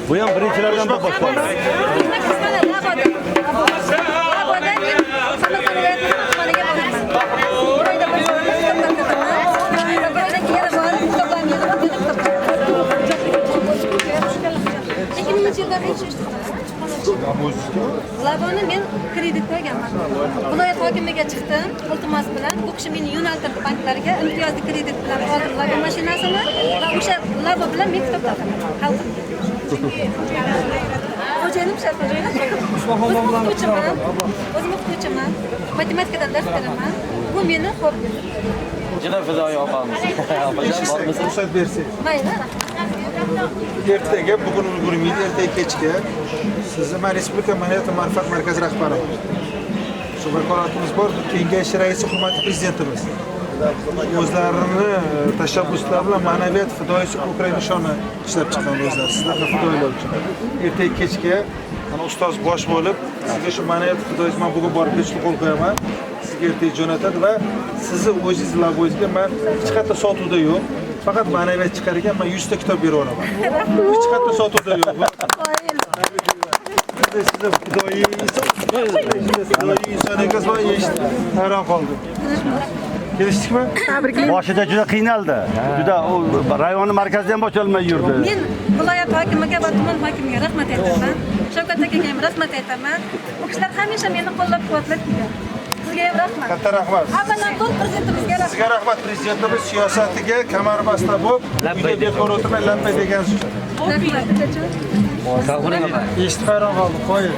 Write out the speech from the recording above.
Bu ham birinchilardan bir boshqalar. Laboni men kredit qo'yganman. Viloyat hokimiga chiqdim, iltimos bilan bu kishi meni yo'naltirdi banklarga, imtiyozli kredit bilan oldim Labo mashinasini va o'sha Labo bilan men kitob olaman. Xo'jayinim shafqat. O'zim o'qituvchiman. Matematikadan dars beraman. Bu meni hobbim. Juda fidoyi opamiz. Ruxsat bersangiz. Mayli. Ertaga bugun ulgurmaydi, ertaga kechga sizni men Respublika Ma'naviyat va ma'rifat markazi rahbariman. Shu vakolatimiz bor, kengash raisi hurmatli prezidentimiz. O'zlarini tashabbuslari bilan ma'naviyat fidoyisi ko'krak nishoni ishlab chiqqan o'zlari. Sizlarga fidoyilar uchun. Ertaga kechga ana ustoz bosh bo'lib, sizga shu ma'naviyat fidoyisi men bugun borib hech qo'l qo'yaman. Sizga ertaga jo'natadi va sizni o'zingiz labozga men hech qayerda sotuvda yo'q. Faqat ma'naviyat chiqargan men 100 ta kitob berib olaman. Hech qayerda sotuvda yo'q. Siz fidoyi inson ekansiz, eshitdim, hayron qoldim. Kelishdikmi? Boshida juda qiynaldi. Juda rayonni markazida ham bosholmay yurdi. Men viloyat hokimiga va tuman hokimiga rahmat aytaman. Shavkat akaga ham rahmat aytaman. Bu kishilar hamisha meni qo'llab-quvvatlab kelgan. Sizga ham rahmat. Katta rahmat. Hammadan to'l prezidentimizga rahmat. Sizga rahmat, prezidentimiz siyosatiga kamarbasta bo'lib, uyda bekor o'tirmay lampay deganingiz uchun. Rahmat. Sog' bo'ling opa. Eshitib hayron qoldim, qo'ying.